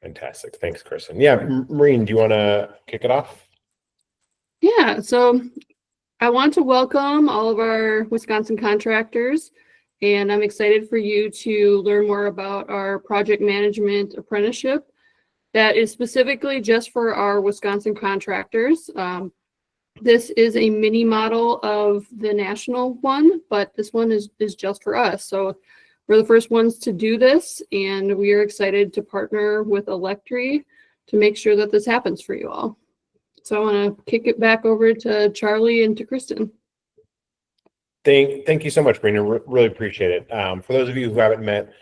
Fantastic. Thanks, Kristen. Yeah, Maureen, do you want to kick it off? Yeah, so I want to welcome all of our Wisconsin contractors, and I'm excited for you to learn more about our project management apprenticeship that is specifically just for our Wisconsin contractors. This is a mini model of the national one, but this one is just for us. So we're the first ones to do this, and we are excited to partner with Electri to make sure that this happens for you all. So I want to kick it back over to Charlie and to Kristen. Thank you so much, Brina. Really appreciate it. For those of you who haven't met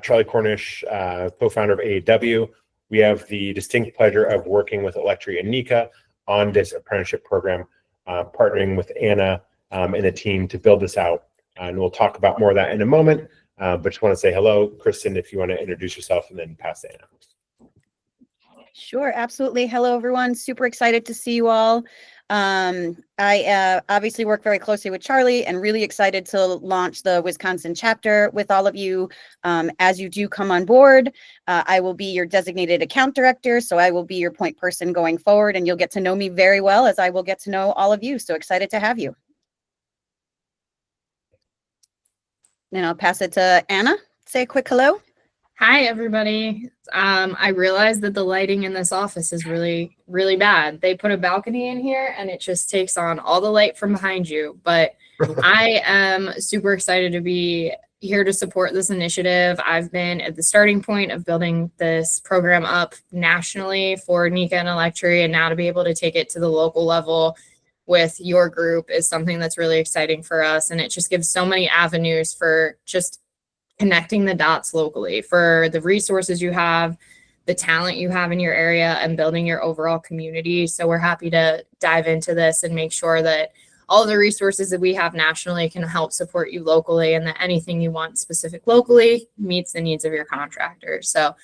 Charlie Cornish, co-founder of AAW, we have the distinct pleasure of working with Electri and Nika on this apprenticeship program, partnering with Anna and the team to build this out. And we'll talk about more of that in a moment. But just want to say hello, Kristen, if you want to introduce yourself and then pass to Anna. Sure, absolutely. Hello, everyone. Super excited to see you all. I obviously work very closely with Charlie and really excited to launch the Wisconsin chapter with all of you. As you do come on board, I will be your designated account director, so I will be your point person going forward, and you'll get to know me very well as I will get to know all of you. So excited to have you. And I'll pass it to Anna. Say a quick hello. Hi, everybody. I realized that the lighting in this office is really, really bad. They put a balcony in here and it just takes on all the light from behind you. But I am super excited to be here to support this initiative. I've been at the starting point of building this program up nationally for Nika and Electri, and now to be able to take it to the local level with your group is something that's really exciting for us. And it just gives so many avenues for just connecting the dots locally for the resources you have, the talent you have in your area, and building your overall community. So we're happy to dive into this and make sure that all of the resources that we have nationally can help support you locally, and that anything you want specific locally meets the needs of your contractors. So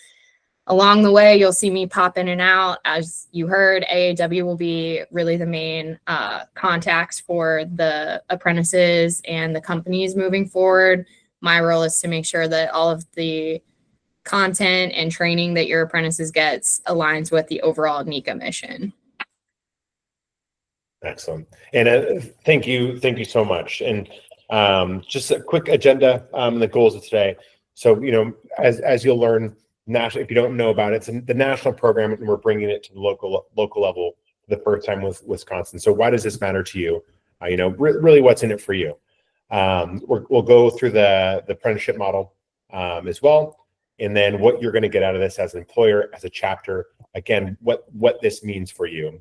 along the way, you'll see me pop in and out. As you heard, AAW will be really the main contacts for the apprentices and the companies moving forward. My role is to make sure that all of the content and training that your apprentices gets aligns with the overall Nika mission. Excellent. And thank you so much. And just a quick agenda, the goals of today. So, as you'll learn, national, if you don't know about it, it's the national program, and we're bringing it to the local level for the first time with Wisconsin. So why does this matter to you? Really what's in it for you? We'll go through the apprenticeship model as well, and then what you're going to get out of this as an employer, as a chapter. Again, what this means for you.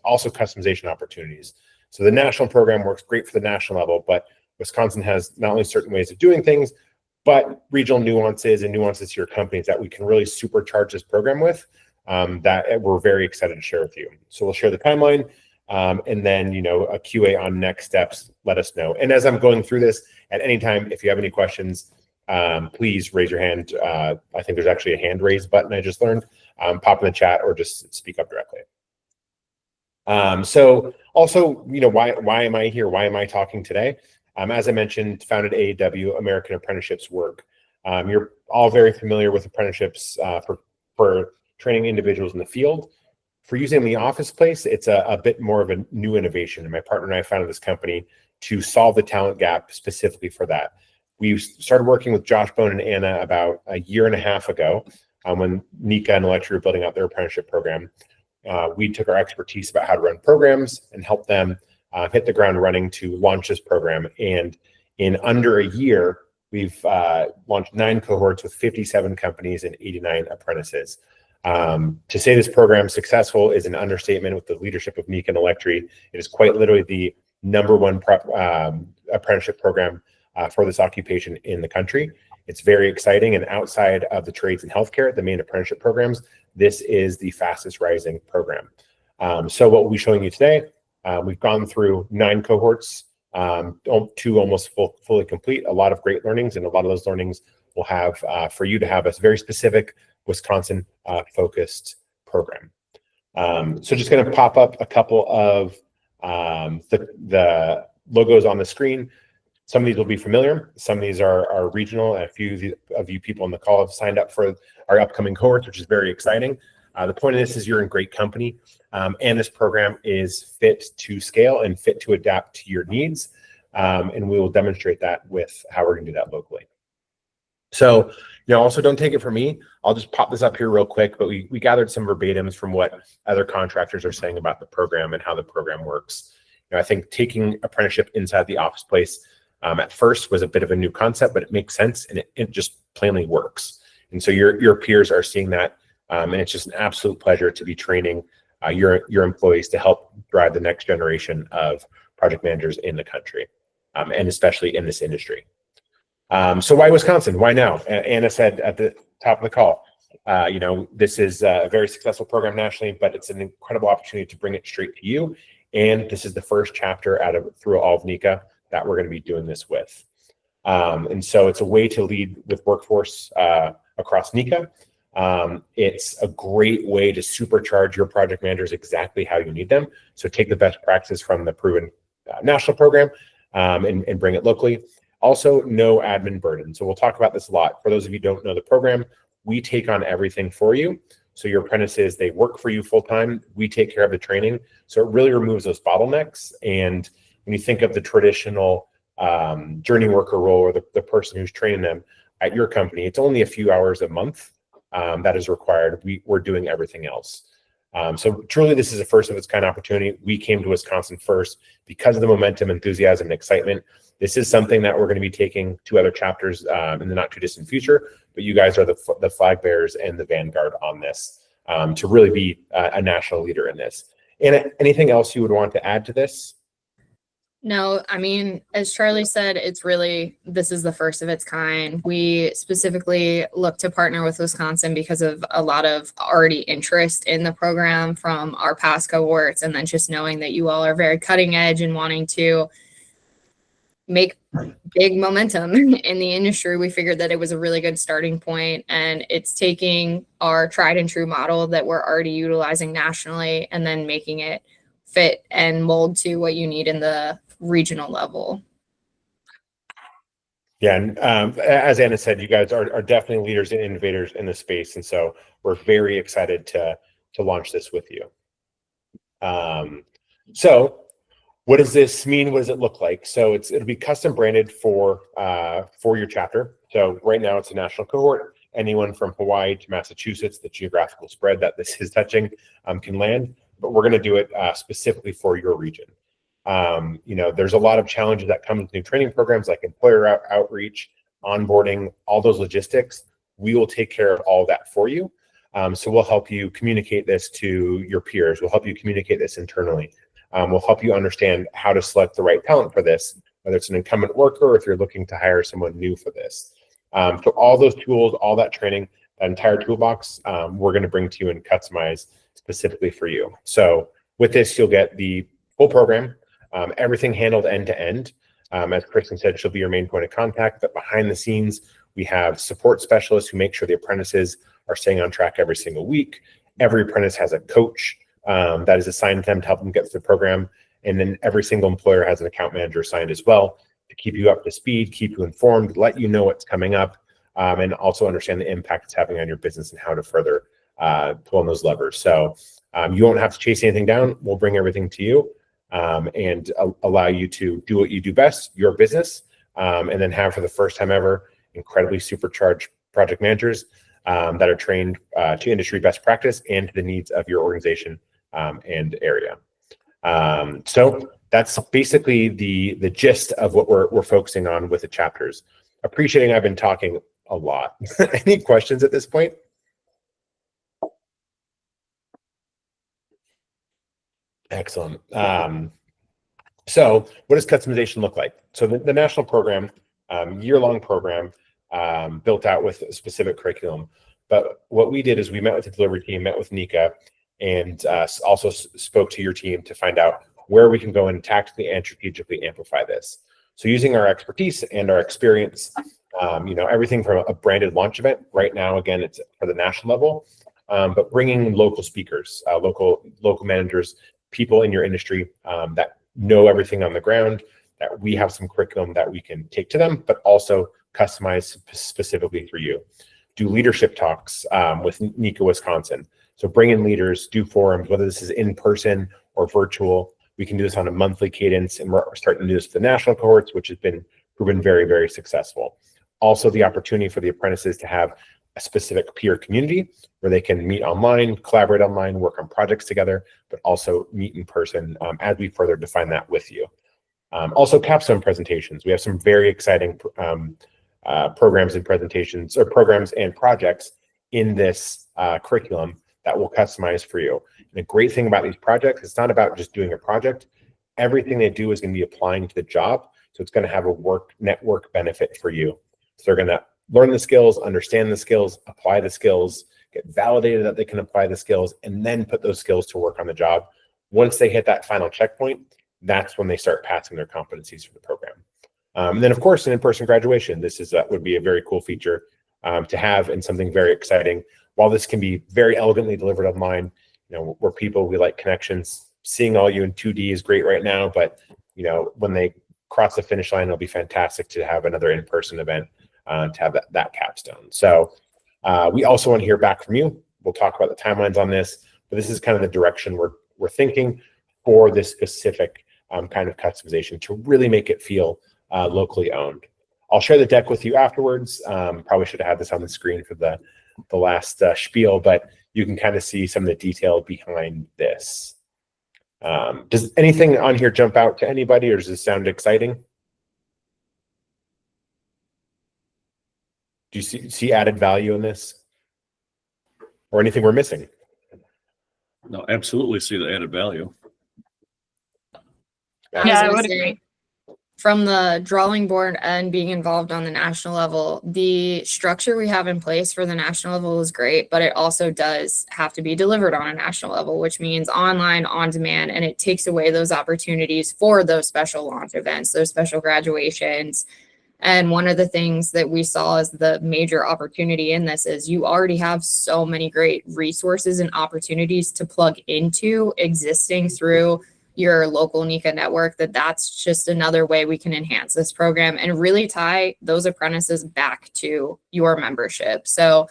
Also, customization opportunities. So the national program works great for the national level, but Wisconsin has not only certain ways of doing things, but regional nuances and nuances to your companies that we can really supercharge this program with. That we're very excited to share with you. So we'll share the timeline. And then, a QA on next steps, let us know. And as I'm going through this, at any time, if you have any questions, please raise your hand. I think there's actually a hand raise button I just learned. Pop in the chat or just speak up directly. So also, why am I here? Why am I talking today? As I mentioned, founded AAW, American Apprenticeships Work. You're all very familiar with apprenticeships for training individuals in the field. For using in the office place, it's a bit more of a new innovation. And my partner and I founded this company to solve the talent gap specifically for that. We started working with Josh Bone and Anna about a year and a half ago when Nika and Electri were building out their apprenticeship program. We took our expertise about how to run programs and help them hit the ground running to launch this program. And in under a year, we've launched 9 cohorts with 57 companies and 89 apprentices. To say this program successful is an understatement with the leadership of Nika and Electri. It is quite literally the #1 apprenticeship program for this occupation in the country. It's very exciting, and outside of the trades and healthcare, the main apprenticeship programs, this is the fastest rising program. So what we'll be showing you today, we've gone through 9 cohorts, 2 almost fully complete, a lot of great learnings, and a lot of those learnings will have for you to have a very specific Wisconsin focused program. So just going to pop up a couple of the logos on the screen. Some of these will be familiar. Some of these are regional. And a few of you people on the call have signed up for our upcoming cohorts, which is very exciting. The point of this is you're in great company, and this program is fit to scale and fit to adapt to your needs. And we will demonstrate that with how we're going to do that locally. So, also don't take it from me. I'll just pop this up here real quick, but we gathered some verbatims from what other contractors are saying about the program and how the program works. I think taking apprenticeship inside the office place at first was a bit of a new concept, but it makes sense and it just plainly works. And so your peers are seeing that, and it's just an absolute pleasure to be training your employees to help drive the next generation of project managers in the country, and especially in this industry. So why Wisconsin? Why now? Anna said at the top of the call, this is a very successful program nationally, but it's an incredible opportunity to bring it straight to you. And this is the first chapter through all of NECA that we're going to be doing this with. And so it's a way to lead with workforce across NECA. It's a great way to supercharge your project managers exactly how you need them. So take the best practices from the proven national program and bring it locally. Also, no admin burden. So we'll talk about this a lot. For those of you who don't know the program, we take on everything for you. So your apprentices, they work for you full time. We take care of the training. So it really removes those bottlenecks. And when you think of the traditional journey worker role or the person who's training them at your company, it's only a few hours a month that is required. We're doing everything else. So truly, this is a first of its kind opportunity. We came to Wisconsin first because of the momentum, enthusiasm, and excitement. This is something that we're going to be taking to other chapters in the not too distant future, but you guys are the flag bearers and the vanguard on this to really be a national leader in this. And anything else you would want to add to this? No, I mean, as Charlie said, this is the first of its kind. We specifically look to partner with Wisconsin because of a lot of already interest in the program from our past cohorts. And then just knowing that you all are very cutting edge and wanting to make big momentum in the industry, we figured that it was a really good starting point. And it's taking our tried and true model that we're already utilizing nationally and then making it fit and mold to what you need in the regional level. Yeah, and as Anna said, you guys are definitely leaders and innovators in the space, and so we're very excited to launch this with you. So what does this mean? What does it look like? So it'll be custom branded for your chapter. So right now it's a national cohort. Anyone from Hawaii to Massachusetts, the geographical spread that this is touching, can land, but we're going to do it specifically for your region. There's a lot of challenges that come with new training programs like employer outreach, onboarding, all those logistics. We will take care of all of that for you. So we'll help you communicate this to your peers. We'll help you communicate this internally. We'll help you understand how to select the right talent for this, whether it's an incumbent worker or if you're looking to hire someone new for this. So all those tools, all that training, that entire toolbox, we're going to bring to you and customize specifically for you. So with this, you'll get the full program, everything handled end to end. As Kristen said, she'll be your main point of contact, but behind the scenes, we have support specialists who make sure the apprentices are staying on track every single week. Every apprentice has a coach that is assigned to them to help them get through the program. And then every single employer has an account manager assigned as well to keep you up to speed, keep you informed, let you know what's coming up, and also understand the impact it's having on your business and how to further pull on those levers. So you won't have to chase anything down. We'll bring everything to you. And allow you to do what you do best, your business, and then have for the first time ever, incredibly supercharged project managers that are trained to industry best practice and to the needs of your organization and area. So that's basically the gist of what we're focusing on with the chapters. Appreciating I've been talking a lot. Any questions at this point? Excellent. So what does customization look like? So the national program, year-long program, built out with a specific curriculum. But what we did is we met with the delivery team, met with NECA, and also spoke to your team to find out where we can go and tactically and strategically amplify this. So using our expertise and our experience, everything from a branded launch event. Right now, again, it's for the national level, but bringing local speakers, local managers, people in your industry that know everything on the ground, that we have some curriculum that we can take to them, but also customize specifically for you. Do leadership talks with NICA Wisconsin. So bring in leaders, do forums, whether this is in person or virtual. We can do this on a monthly cadence, and we're starting to do this with the national cohorts, which has been proven very, very successful. Also, the opportunity for the apprentices to have a specific peer community where they can meet online, collaborate online, work on projects together, but also meet in person as we further define that with you. Also, capstone presentations. We have some very exciting programs and presentations, or programs and projects in this curriculum that we'll customize for you. And the great thing about these projects, it's not about just doing a project. Everything they do is going to be applying to the job. So it's going to have a network benefit for you. So they're going to learn the skills, understand the skills, apply the skills, get validated that they can apply the skills, and then put those skills to work on the job. Once they hit that final checkpoint, that's when they start passing their competencies for the program. And then, of course, an in-person graduation. This is would be a very cool feature to have, and something very exciting. While this can be very elegantly delivered online, we're people, we like connections. Seeing all you in 2D is great right now, but when they cross the finish line, it'll be fantastic to have another in-person event to have that capstone. So we also want to hear back from you. We'll talk about the timelines on this, but this is kind of the direction we're thinking for this specific kind of customization to really make it feel locally owned. I'll share the deck with you afterwards. Probably should have had this on the screen for the last spiel, but you can kind of see some of the detail behind this. Does anything on here jump out to anybody, or does this sound exciting? Do you see added value in this, or anything we're missing? No, absolutely see the added value. I would agree. From the drawing board and being involved on the national level, the structure we have in place for the national level is great, but it also does have to be delivered on a national level, which means online, on demand, and it takes away those opportunities for those special launch events, those special graduations. And one of the things that we saw as the major opportunity in this is you already have so many great resources and opportunities to plug into existing through your local NICA network, that's just another way we can enhance this program and really tie those apprentices back to your membership. So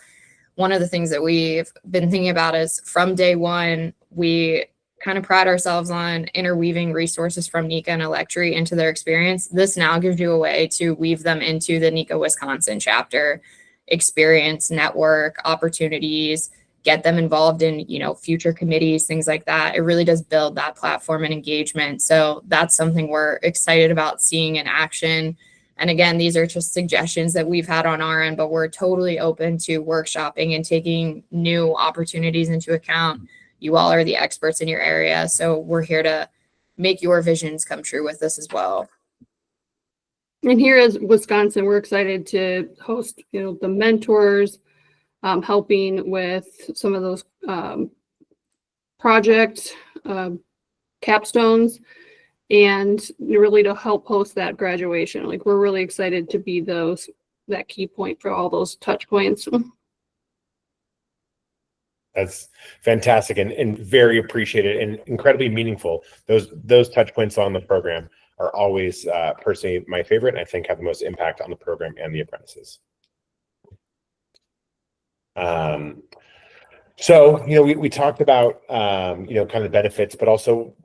one of the things that we've been thinking about is from day one, we kind of pride ourselves on interweaving resources from NICA and Electri into their experience. This now gives you a way to weave them into the NICA Wisconsin chapter experience, network, opportunities, get them involved in, future committees, things like that. It really does build that platform and engagement. So that's something we're excited about seeing in action. And again, these are just suggestions that we've had on our end, but we're totally open to workshopping and taking new opportunities into account. You all are the experts in your area, so we're here to make your visions come true with this as well. And here is Wisconsin, we're excited to host, the mentors, helping with some of those project capstones, and really to help host that graduation. Like, we're really excited to be that key point for all those touch points. That's fantastic and very appreciated and incredibly meaningful. Those touch points on the program are always personally my favorite, and I think have the most impact on the program and the apprentices. So, we talked about, kind of the benefits, but also,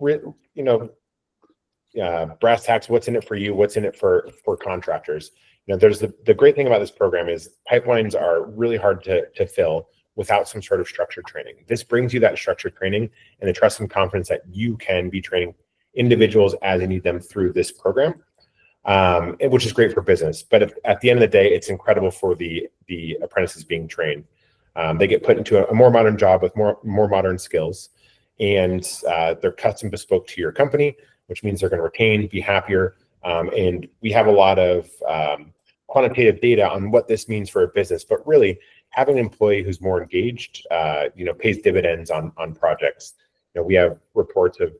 brass tacks, what's in it for you, what's in it for contractors. There's the great thing about this program is pipelines are really hard to fill without some sort of structured training. This brings you that structured training and the trust and confidence that you can be training individuals as you need them through this program, which is great for business. But at the end of the day, it's incredible for the apprentices being trained. They get put into a more modern job with more modern skills, and they're custom bespoke to your company, which means they're going to retain, be happier. And we have a lot of quantitative data on what this means for a business, but really having an employee who's more engaged, pays dividends on projects. We have reports of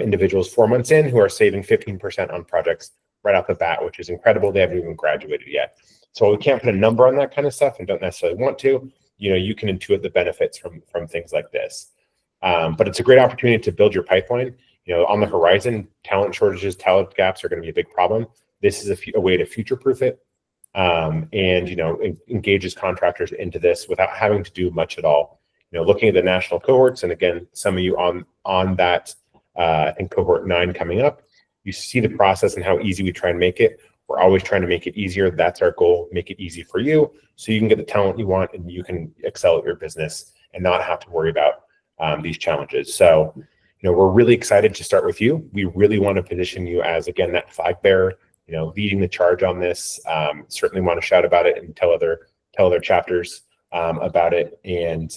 individuals 4 months in who are saving 15% on projects right off the bat, which is incredible. They haven't even graduated yet. So we can't put a number on that kind of stuff and don't necessarily want to. You can intuit the benefits from things like this. But it's a great opportunity to build your pipeline on the horizon, talent shortages, talent gaps are going to be a big problem. This is a way to future-proof it, and engages contractors into this without having to do much at all. Looking at the national cohorts, and again, some of you on that in cohort 9 coming up, you see the process and how easy we try and make it. We're always trying to make it easier. That's our goal. Make it easy for you so you can get the talent you want and you can excel at your business and not have to worry about these challenges. So, we're really excited to start with you. We really want to position you as, again, that flag bearer, leading the charge on this. Certainly want to shout about it and tell other chapters about it, and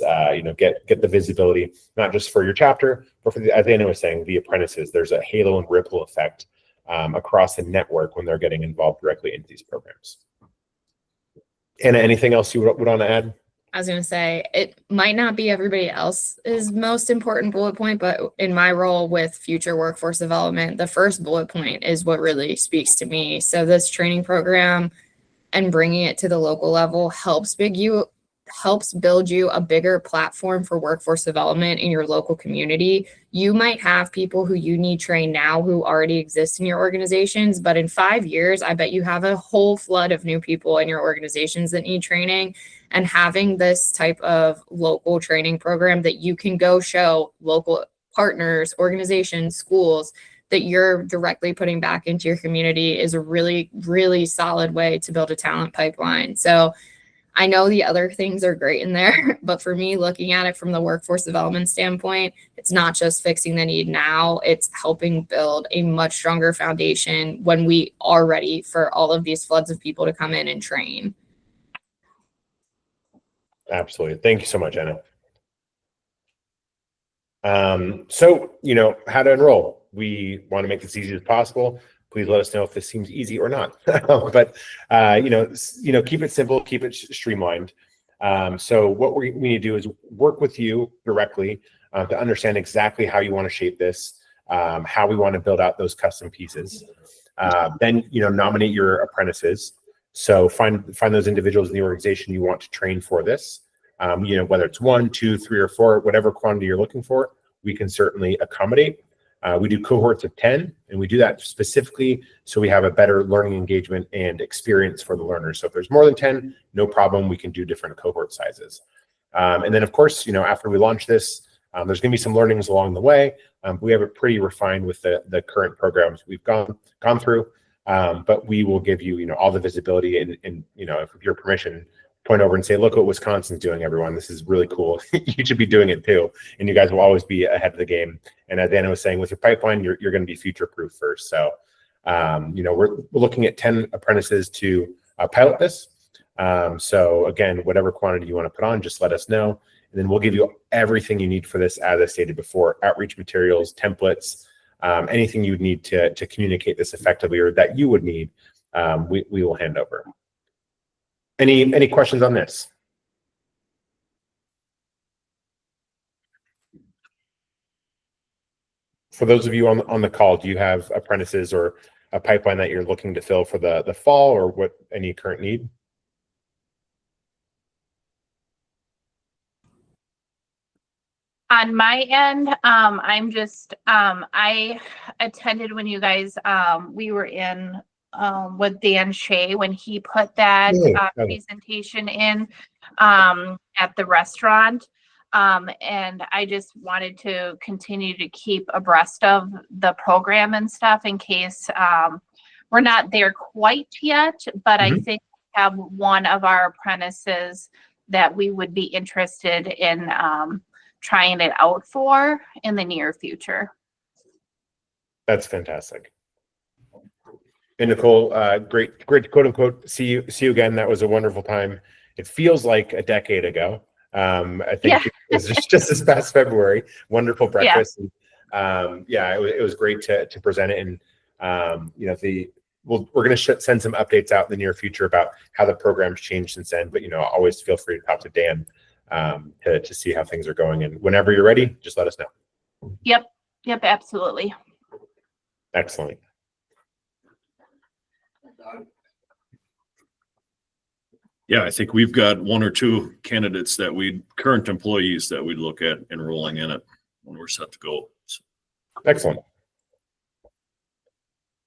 get the visibility, not just for your chapter, but for as Anna was saying, the apprentices. There's a halo and ripple effect across the network when they're getting involved directly into these programs. Anna, anything else you would want to add? I was going to say, it might not be everybody else's most important bullet point, but in my role with future workforce development, the first bullet point is what really speaks to me. So this training program and bringing it to the local level helps build you a bigger platform for workforce development in your local community. You might have people who you need trained now who already exist in your organizations, but in 5 years, I bet you have a whole flood of new people in your organizations that need training. And having this type of local training program that you can go show local partners, organizations, schools that you're directly putting back into your community is a really, really solid way to build a talent pipeline. So I know the other things are great in there, but for me, looking at it from the workforce development standpoint, it's not just fixing the need now, it's helping build a much stronger foundation when we are ready for all of these floods of people to come in and train. Absolutely. Thank you so much, Anna. So, how to enroll. We want to make this easy as possible. Please let us know if this seems easy or not. But, keep it simple, keep it streamlined. So what we need to do is work with you directly to understand exactly how you want to shape this, how we want to build out those custom pieces. Then, nominate your apprentices. So find those individuals in the organization you want to train for this. Whether it's 1, 2, 3, or 4, whatever quantity you're looking for, we can certainly accommodate. We do cohorts of 10, and we do that specifically so we have a better learning engagement and experience for the learners. So if there's more than 10, no problem, we can do different cohort sizes. And then, of course, after we launch this, there's going to be some learnings along the way. We have it pretty refined with the current programs we've gone through. But we will give you, all the visibility and if with your permission, point over and say, look what Wisconsin's doing, everyone. This is really cool. You should be doing it too. And you guys will always be ahead of the game. And as Anna was saying, with your pipeline, you're going to be future-proof first. So, we're looking at 10 apprentices to pilot this. So again, whatever quantity you want to put on, just let us know. And then we'll give you everything you need for this, as I stated before, outreach materials, templates, anything you would need to communicate this effectively or that you would need, we will hand over. Any questions on this? For those of you on the call, do you have apprentices or a pipeline that you're looking to fill for the fall, or any current need? On my end, I'm just, I attended when you guys, we were in with Dan Shea when he put that presentation in at the restaurant. And I just wanted to continue to keep abreast of the program and stuff in case we're not there quite yet, but I think we have one of our apprentices that we would be interested in trying it out for in the near future. That's fantastic. And Nicole, great quote unquote, see you again. That was a wonderful time. It feels like a decade ago. I think it was just this past February. Wonderful breakfast. Yeah. And, it was great to present it. And we're going to send some updates out in the near future about how the program's changed since then. But always feel free to talk to Dan to see how things are going. And whenever you're ready, just let us know. Yep, absolutely. Excellent. Yeah, I think we've got 1 or 2 candidates current employees that we'd look at enrolling in it when we're set to go. So. Excellent.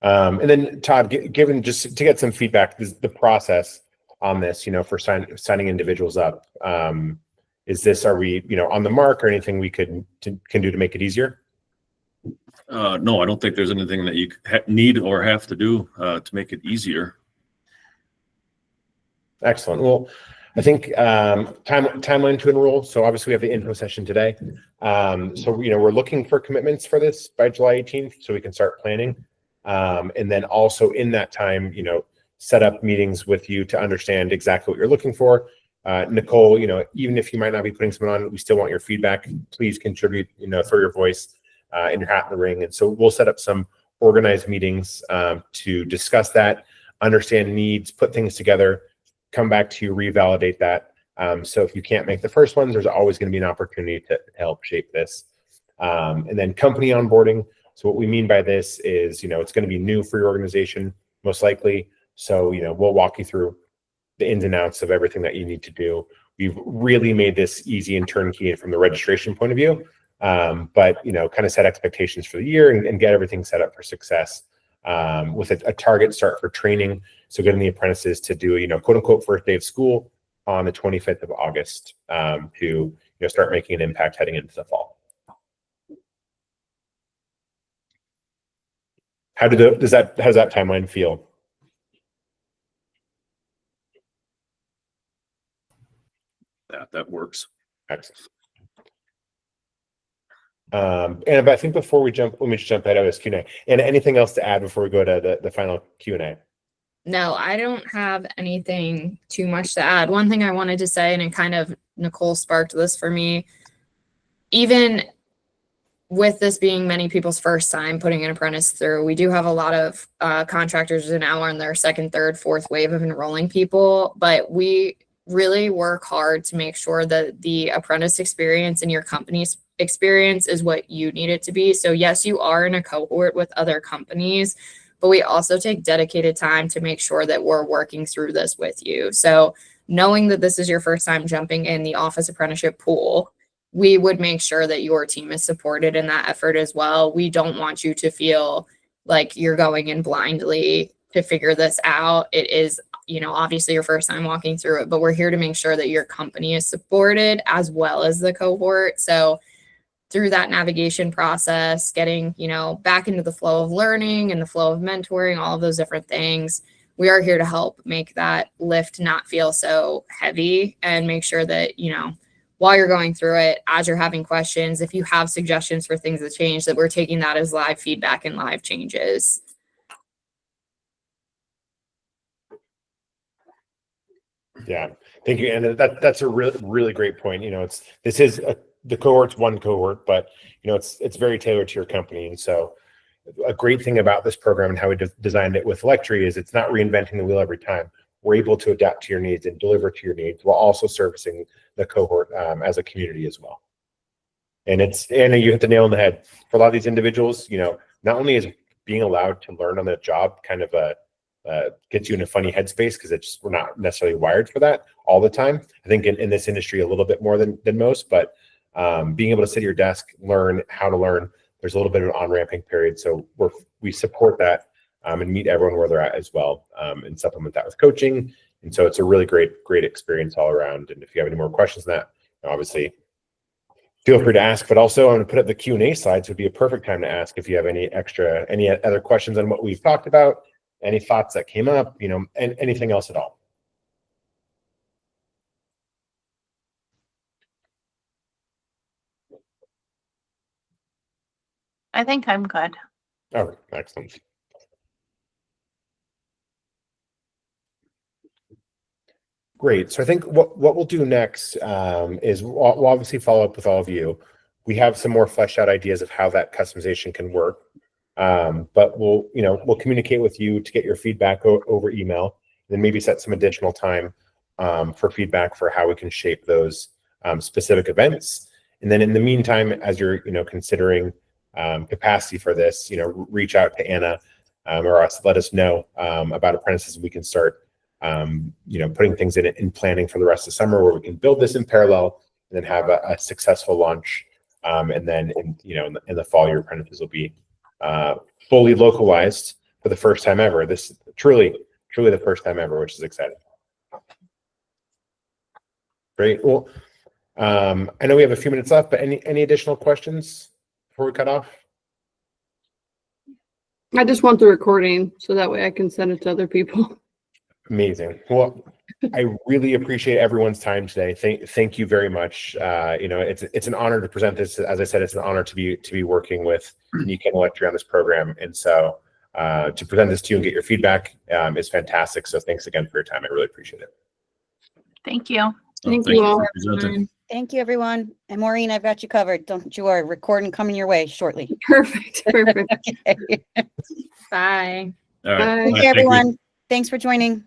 And then Todd, given just to get some feedback, the process on this, for signing individuals up, are we, on the mark or anything we can do to make it easier? No, I don't think there's anything that you need or have to do to make it easier. Excellent. Well, I think timeline to enroll. So obviously we have the info session today. So we're looking for commitments for this by July 18th, so we can start planning. And then also in that time, set up meetings with you to understand exactly what you're looking for. Nicole, even if you might not be putting someone on, we still want your feedback. Please contribute, throw your voice in your hat in the ring. And so we'll set up some organized meetings to discuss that, understand needs, put things together, come back to you, revalidate that. So if you can't make the first ones, there's always going to be an opportunity to help shape this. And then company onboarding. So what we mean by this is, it's going to be new for your organization, most likely. So, we'll walk you through the ins and outs of everything that you need to do. We've really made this easy and turnkey from the registration point of view, but, kind of set expectations for the year and get everything set up for success with a target start for training. So getting the apprentices to do, quote unquote, first day of school on the 25th of August to start making an impact heading into the fall. How does that timeline feel? That works. Excellent. And I think before we jump, let me just jump ahead of this Q&A. And anything else to add before we go to the final Q&A? No, I don't have anything too much to add. One thing I wanted to say, and it kind of, Nicole sparked this for me, even with this being many people's first time putting an apprentice through, we do have a lot of contractors now on their second, third, fourth wave of enrolling people, but we really work hard to make sure that the apprentice experience and your company's experience is what you need it to be. So yes, you are in a cohort with other companies, but we also take dedicated time to make sure that we're working through this with you. So knowing that this is your first time jumping in the office apprenticeship pool, we would make sure that your team is supported in that effort as well. We don't want you to feel like you're going in blindly to figure this out. It is, obviously your first time walking through it, but we're here to make sure that your company is supported as well as the cohort. So through that navigation process, getting, back into the flow of learning and the flow of mentoring, all of those different things, we are here to help make that lift not feel so heavy and make sure that, while you're going through it, as you're having questions, if you have suggestions for things that change, that we're taking that as live feedback and live changes. Yeah, thank you. And that's a really great point. The cohort's one cohort, but it's very tailored to your company. And so a great thing about this program and how we designed it with Electri is it's not reinventing the wheel every time. We're able to adapt to your needs and deliver to your needs while also servicing the cohort as a community as well. And you hit the nail on the head. For a lot of these individuals, not only is being allowed to learn on the job kind of gets you in a funny headspace because we're not necessarily wired for that all the time. I think in this industry a little bit more than most, but being able to sit at your desk, learn how to learn, there's a little bit of an on-ramping period. So we support that and meet everyone where they're at as well and supplement that with coaching. And so it's a really great experience all around. And if you have any more questions on that, obviously feel free to ask, but also I'm going to put up the Q&A slides. Would be a perfect time to ask if you have any other questions on what we've talked about, any thoughts that came up, and anything else at all. I think I'm good. Oh, excellent. Great. So I think what we'll do next is we'll obviously follow up with all of you. We have some more fleshed out ideas of how that customization can work. But we'll communicate with you to get your feedback over email, and then maybe set some additional time for feedback for how we can shape those specific events. And then in the meantime, as you're considering capacity for this, reach out to Anna or us, let us know about apprentices. We can start putting things in planning for the rest of the summer where we can build this in parallel and then have a successful launch. And then in the fall, your apprentices will be fully localized for the first time ever. This is truly the first time ever, which is exciting. Great. Well, I know we have a few minutes left, but any additional questions before we cut off? I just want the recording so that way I can send it to other people. Amazing. Well, I really appreciate everyone's time today. Thank you very much. It's an honor to present this. As I said, it's an honor to be working with Nika and Electri on this program. And so to present this to you and get your feedback is fantastic. So thanks again for your time. I really appreciate it. Thank you. Thank you all. for presenting. Thank you, everyone. And Maureen, I've got you covered. Don't you worry. Recording coming your way shortly. Perfect. Okay. Bye. All right. Bye. All right, Okay, thank you. everyone. Thanks for joining.